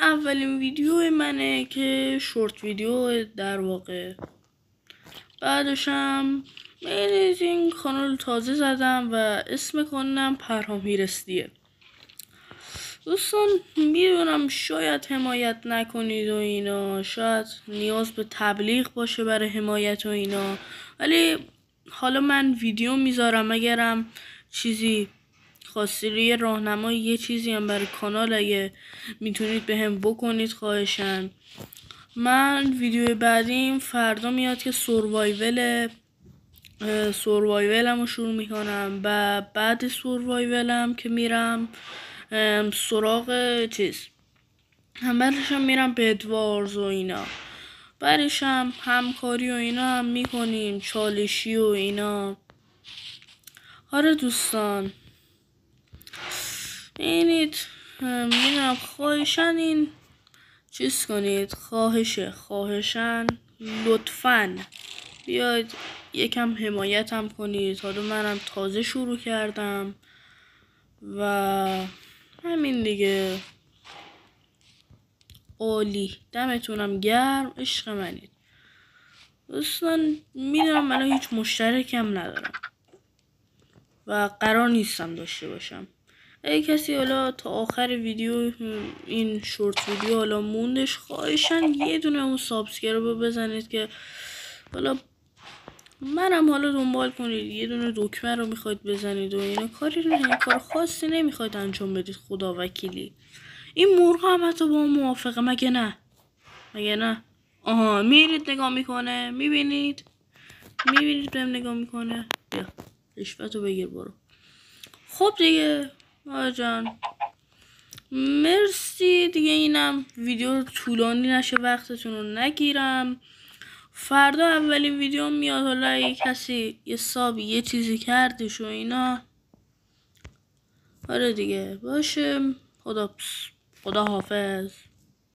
اولین ویدیو منه که شورت ویدیو در واقع. بعدشم این کانال تازه زدم و اسم کانالم پرهام هیرستیه. دوستان میدونم شاید حمایت نکنید و اینا، شاید نیاز به تبلیغ باشه برای حمایت و اینا، ولی حالا من ویدیو میذارم. اگرم چیزی خواستید راهنمایی یه چیزی هم برای کانال اگه میتونید به هم بکنید خواهشن. من ویدیو بعدیم فردا میاد که سوروایولم رو شروع میکنم و بعد سوروایولم که میرم سراغ چیز بعدشم میرم به ادوارز و اینا، بعدشم همکاری و اینا هم میکنیم، چالشی و اینا. آره دوستان اینید میدونم خواهشن این چیز کنید، خواهشن لطفاً بیاید یکم حمایت هم کنید. حالا منم تازه شروع کردم و همین دیگه. عالی، دمتونم گرم، عشق منید دوستان. میدونم من هیچ مشترکم ندارم و قرار نیستم داشته باشم. اگه کسی حالا تا آخر ویدیو این شورت ویدیو حالا موندش، خواهشن یه دونه اون سابسکرایب رو بزنید که حالا منم حالا دنبال کنید. یه دونه دکمه رو میخواید بزنید و اینا، کار خاصی نمیخواید انجام بدید. خدا وکیلی این مرغ هم حتی با موافقه، مگه نه؟ آها میرید نگاه میکنه، میبینید بهم نگاه میکنه. بیا رشوتو بگیر برو. خب دیگه جان مرسی دیگه. اینم ویدیو طولانی نشه، وقتتون رو نگیرم. فردا اولین ویدیو میاد. حالا اگه کسی یه سابی یه چیزی کردش و اینا، آره دیگه باشه. خدا حافظ.